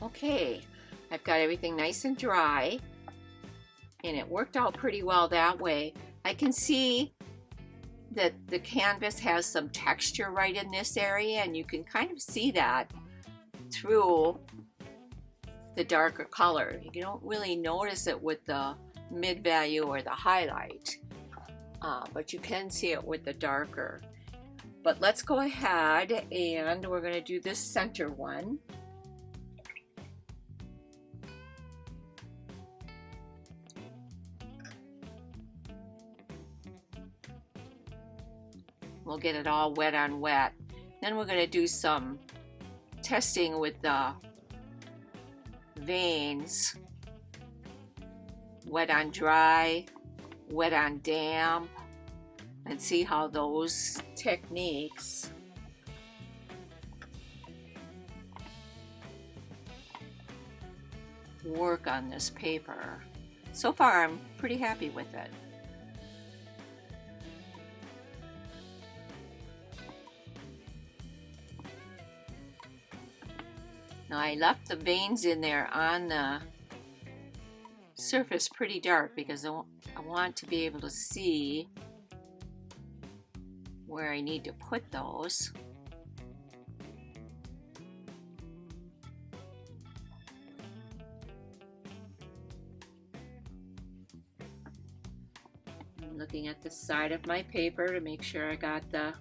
Okay, I've got everything nice and dry, and it worked out pretty well that way. I can see that the canvas has some texture right in this area, and you can kind of see that through the darker color. You don't really notice it with the mid value or the highlight, but you can see it with the darker. But let's go ahead and we're going to do this center one. We'll get it all wet on wet. Then we're going to do some testing with the veins. Wet on dry, wet on damp, and see how those techniques work on this paper. So far, I'm pretty happy with it. Now I left the veins in there on the surface pretty dark because I want to be able to see where I need to put those. I'm looking at the side of my paper to make sure I got the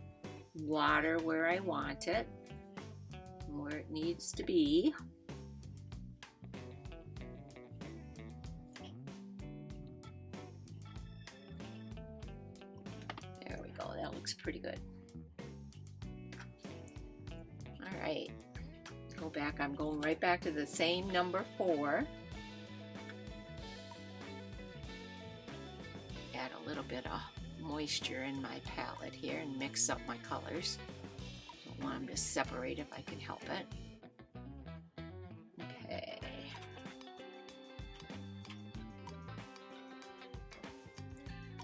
water where I want it, where it needs to be. There we go, that looks pretty good. All right, go back. I'm going right back to the same number 4. Add a little bit of moisture in my palette here and mix up my colors. Don't want them to separate if I can help it. Okay.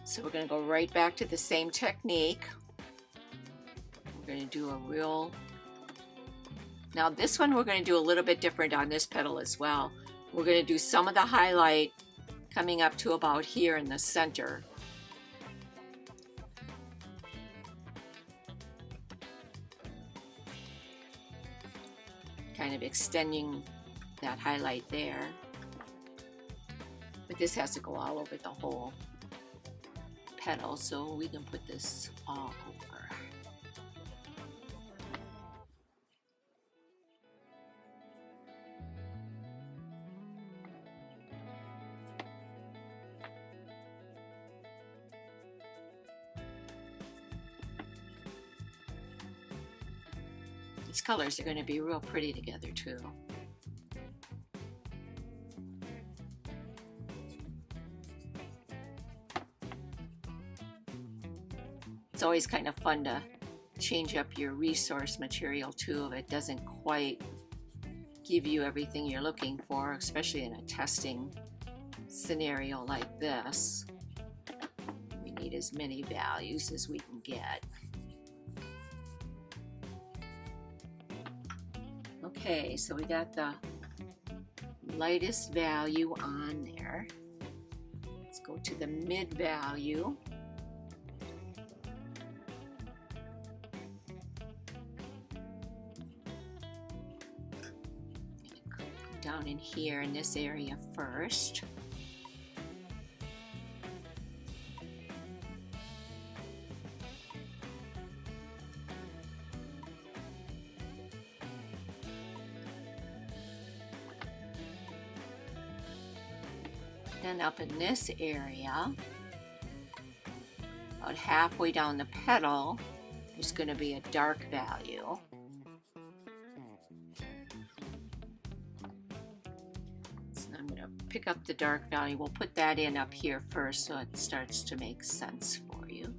So we're going to go right back to the same technique. We're going to do a real... Now this one we're going to do a little bit different on this petal as well. We're going to do some of the highlight coming up to about here in the center. Kind of extending that highlight there. But this has to go all over the whole petal, so we can put this all over. These colors are going to be real pretty together too. It's always kind of fun to change up your resource material too if it doesn't quite give you everything you're looking for, especially in a testing scenario like this. We need as many values as we can get. Okay, so we got the lightest value on there. Let's go to the mid value. Down in here in this area first. Then up in this area, about halfway down the petal, there's going to be a dark value. So I'm going to pick up the dark value. We'll put that in up here first so it starts to make sense for you.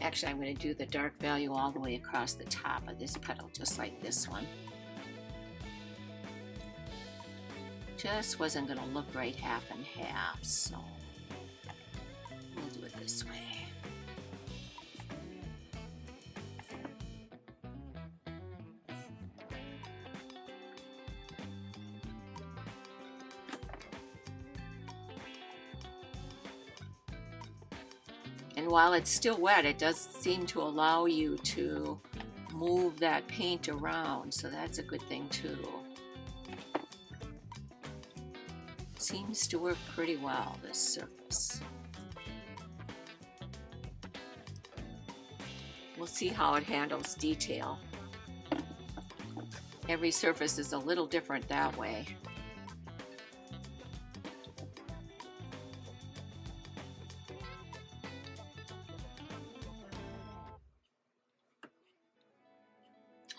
Actually, I'm going to do the dark value all the way across the top of this petal, just like this one. Just wasn't going to look right half and half, so we'll do it this way. And while it's still wet, it does seem to allow you to move that paint around, so that's a good thing too. Seems to work pretty well, this surface. We'll see how it handles detail. Every surface is a little different that way.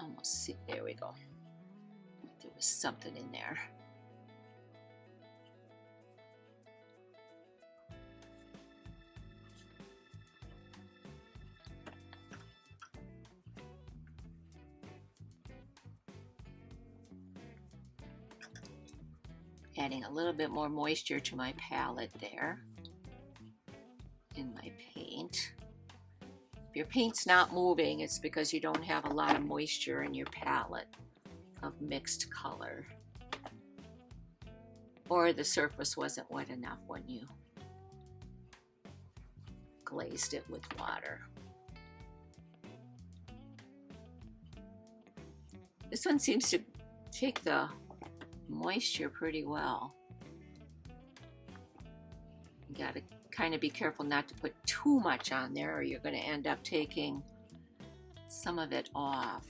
Almost see, there we go. There was something in there. Adding a little bit more moisture to my palette there in my paint. If your paint's not moving, it's because you don't have a lot of moisture in your palette of mixed color, or the surface wasn't wet enough when you glazed it with water. This one seems to take the moisture pretty well. You gotta kind of be careful not to put too much on there, or you're going to end up taking some of it off.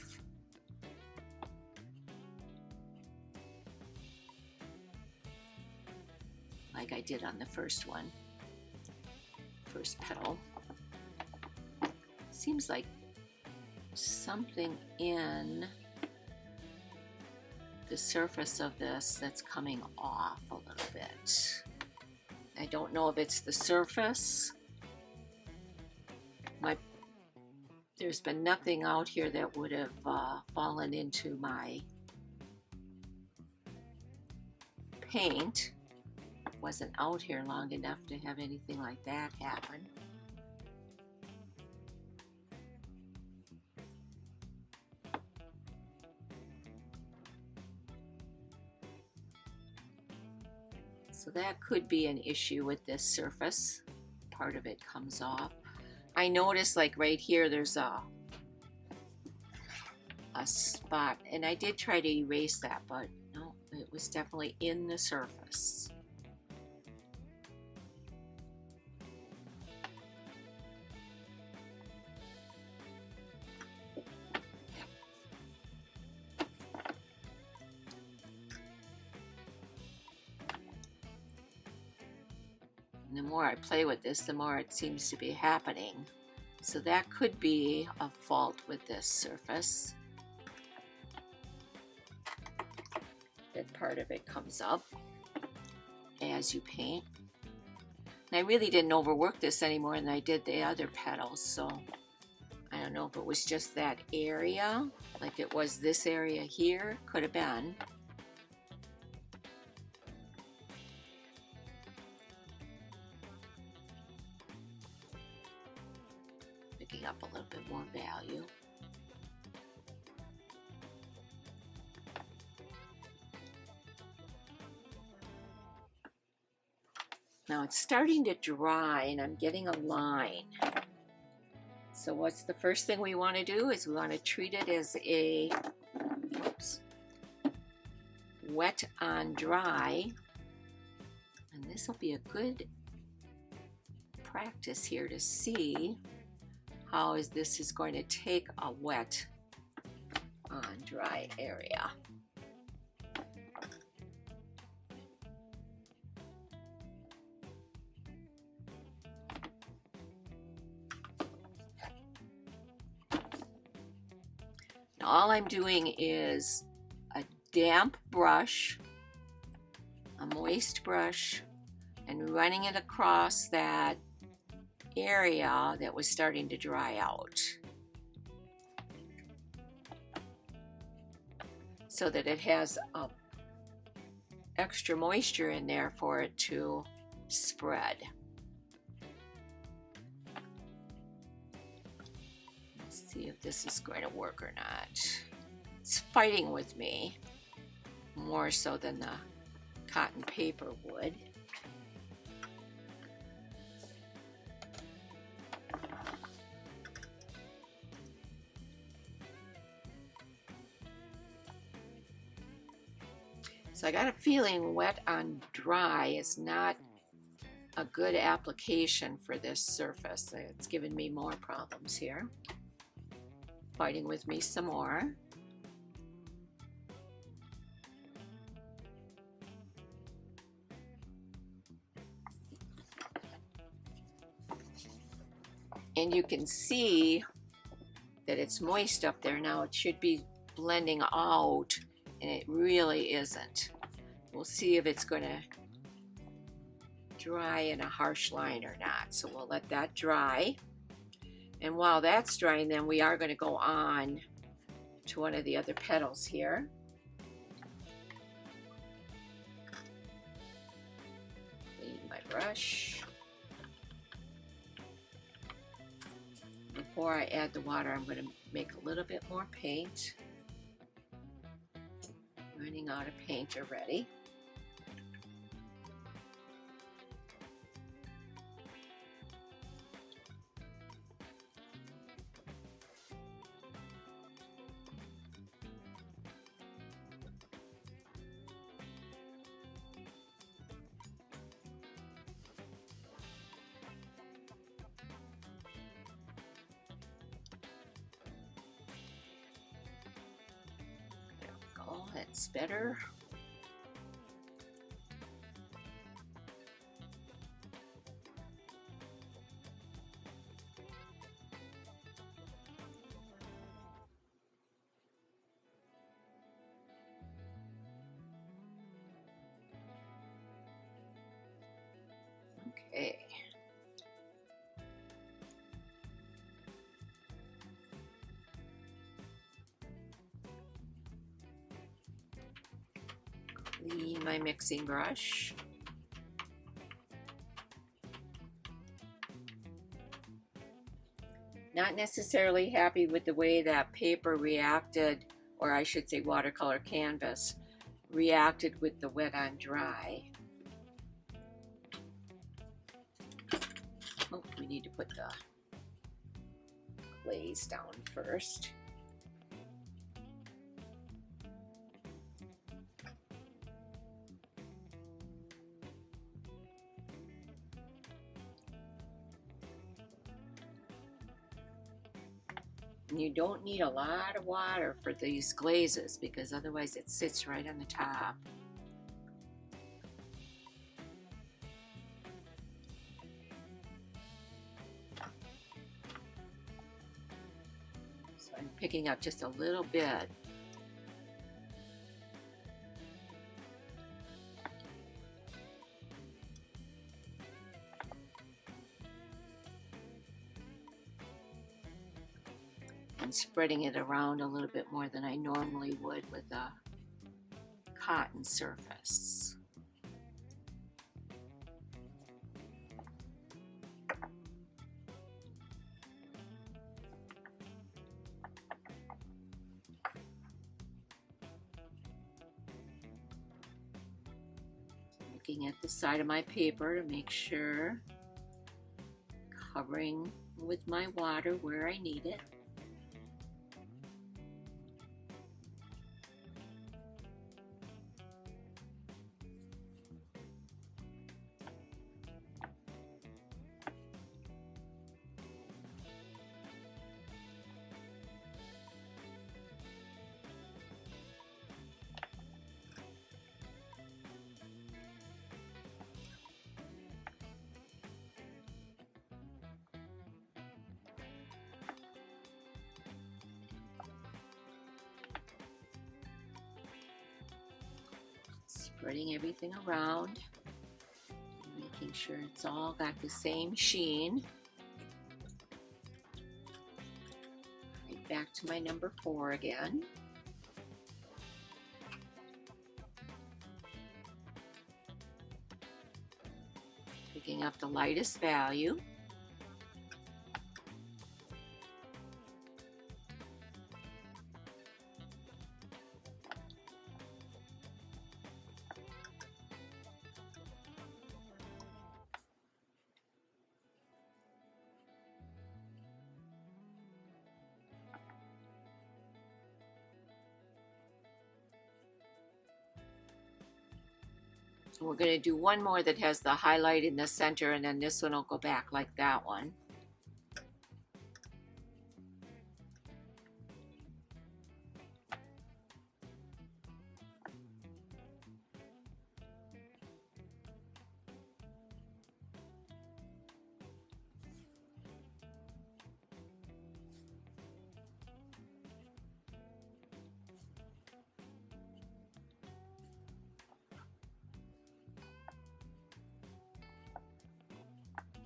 Like I did on the first one, first petal. Seems like something in the surface of this that's coming off a little bit. I don't know if it's the surface. There's been nothing out here that would have fallen into my paint. Wasn't out here long enough to have anything like that happen. So that could be an issue with this surface. Part of it comes off. I noticed like right here there's a spot, and I did try to erase that, but no, it was definitely in the surface. The more I play with this, the more it seems to be happening. So that could be a fault with this surface. That part of it comes up as you paint. And I really didn't overwork this any more than I did the other petals, so I don't know if it was just that area, like it was this area here, could have been. Up a little bit more value. Now it's starting to dry and I'm getting a line. So what's the first thing we want to do is we want to treat it as a wet on dry, and this will be a good practice here to see how this is going to take a wet on dry area. Now all I'm doing is a damp brush, a moist brush, and running it across that area that was starting to dry out, so that it has extra moisture in there for it to spread. Let's see if this is going to work or not. It's fighting with me more so than the cotton paper would. So I got a feeling wet on dry is not a good application for this surface. It's giving me more problems here. Fighting with me some more. And you can see that it's moist up there now. It should be blending out, and it really isn't. We'll see if it's going to dry in a harsh line or not. So we'll let that dry. And while that's drying, then we are going to go on to one of the other petals here. Clean my brush. Before I add the water, I'm going to make a little bit more paint. Running out of paint already. That's better. Okay. Clean my mixing brush. Not necessarily happy with the way that paper reacted, or I should say watercolor canvas reacted with the wet on dry. Oh, we need to put the glaze down first. You don't need a lot of water for these glazes because otherwise it sits right on the top. So I'm picking up just a little bit. And spreading it around a little bit more than I normally would with a cotton surface. Looking at the side of my paper to make sure, covering with my water where I need it. Spreading everything around, making sure it's all got the same sheen. back to my number 4 again. Picking up the lightest value. We're going to do one more that has the highlight in the center, and then this one will go back like that one.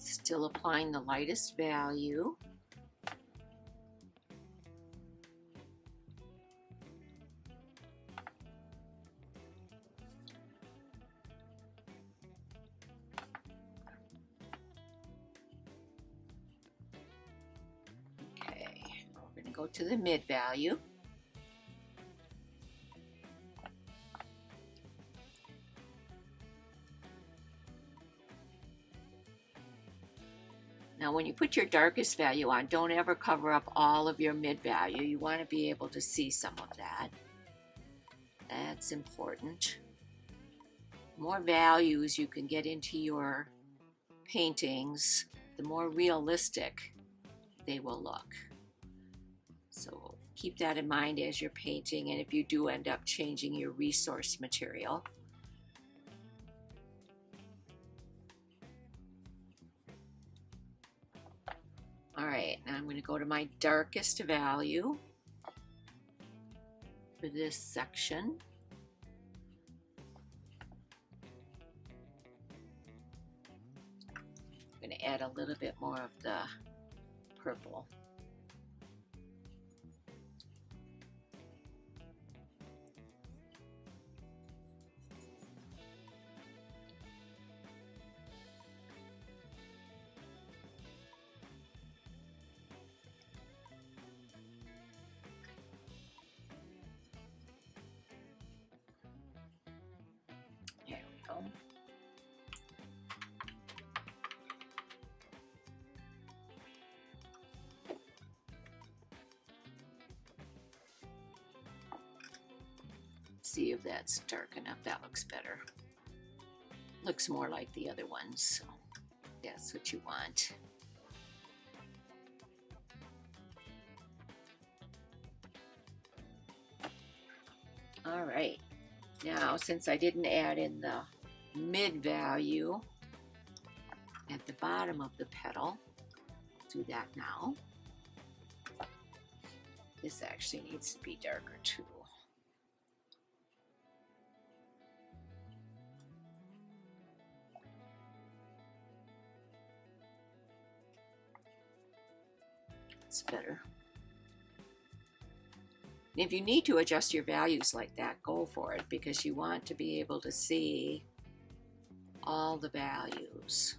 Still applying the lightest value. Okay, we're going to go to the mid value. Now when you put your darkest value on, don't ever cover up all of your mid value. You want to be able to see some of that. That's important. The more values you can get into your paintings, the more realistic they will look. So keep that in mind as you're painting, and if you do end up changing your resource material. All right, now I'm going to go to my darkest value for this section. I'm going to add a little bit more of the purple. See if that's dark enough. That looks better. Looks more like the other ones, so that's what you want. All right, now since I didn't add in the mid value at the bottom of the petal, I'll do that now. This actually needs to be darker too. It's better. And if you need to adjust your values like that, go for it, because you want to be able to see all the values.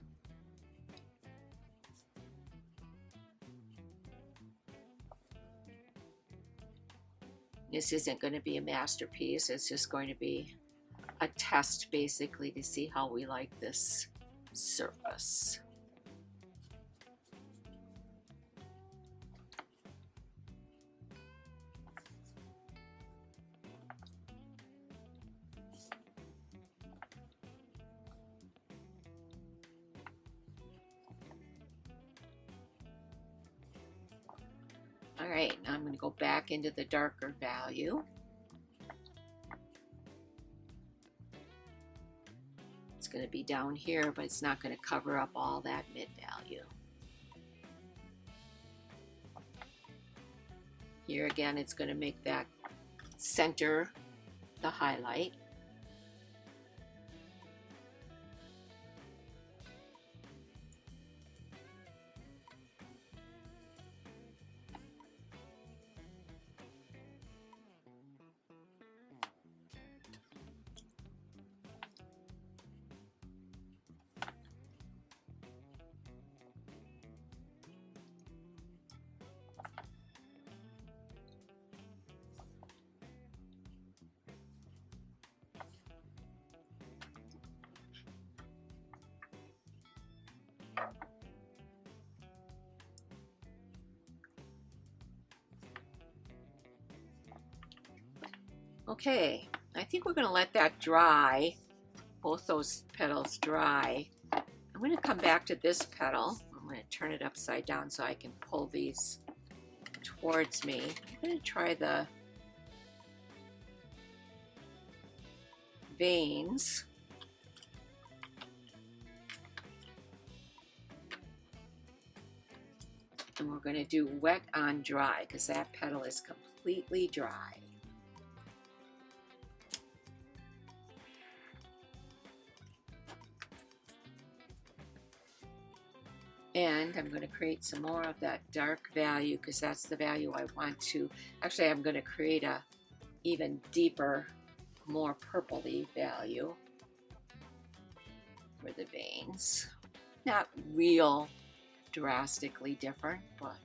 This isn't going to be a masterpiece. It's just going to be a test, basically, to see how we like this surface. All right, now I'm going to go back into the darker value. It's going to be down here, but it's not going to cover up all that mid value. Here again, it's going to make that center the highlight. Okay, I think we're going to let that dry, both those petals dry. I'm going to come back to this petal. I'm going to turn it upside down so I can pull these towards me. I'm going to try the veins. And we're going to do wet on dry because that petal is completely dry. And I'm going to create some more of that dark value because that's the value I want to. Actually, I'm going to create a even deeper, more purpley value for the veins. Not real drastically different, but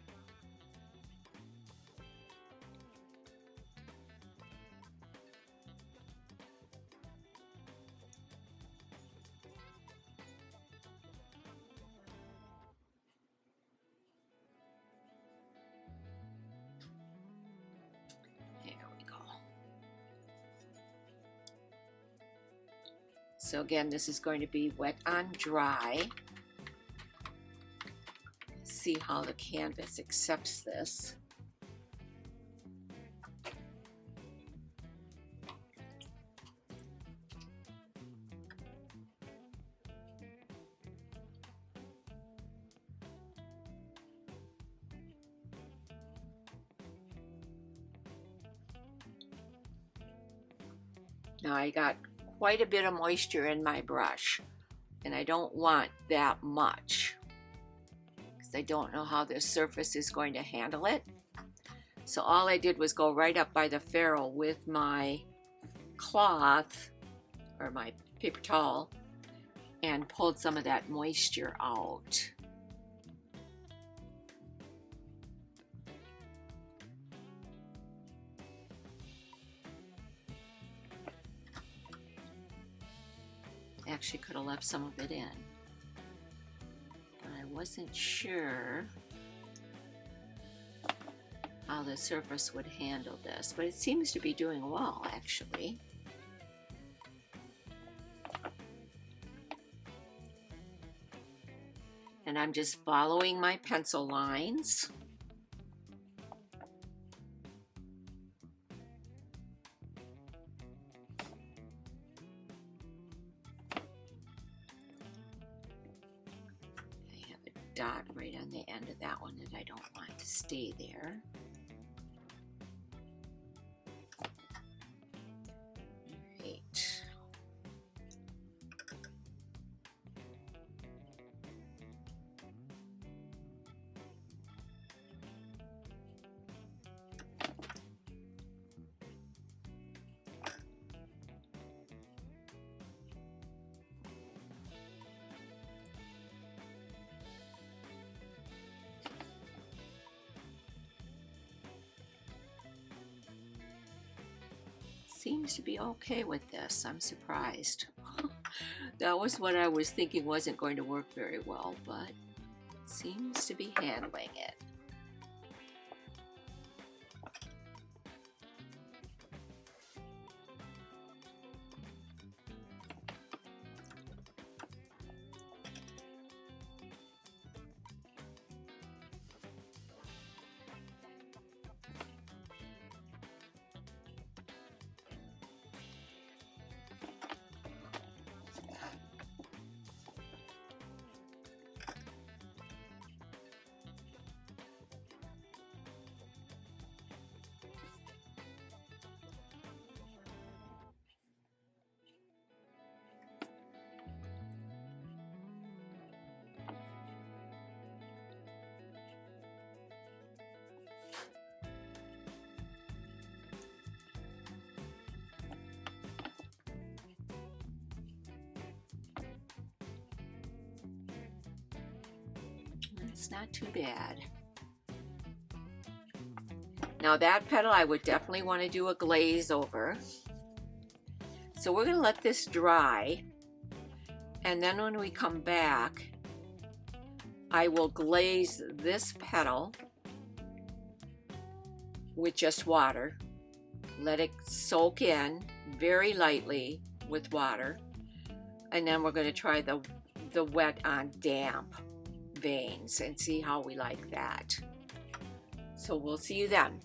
there we go. So again, this is going to be wet on dry. See how the canvas accepts this. Now I got quite a bit of moisture in my brush, and I don't want that much. I don't know how this surface is going to handle it. So all I did was go right up by the ferrule with my cloth or my paper towel and pulled some of that moisture out. Actually could have left some of it in. Wasn't sure how the surface would handle this, but it seems to be doing well actually. And I'm just following my pencil lines. Dot right on the end of that one that I don't want to stay there. Right. Seems to be okay with this. I'm surprised. That was what I was thinking wasn't going to work very well, but it seems to be handling it. It's not too bad. Now that petal I would definitely want to do a glaze over. So we're going to let this dry, and then when we come back I will glaze this petal with just water. let it soak in very lightly with water, and then we're going to try the wet on damp veins and see how we like that. So we'll see you then.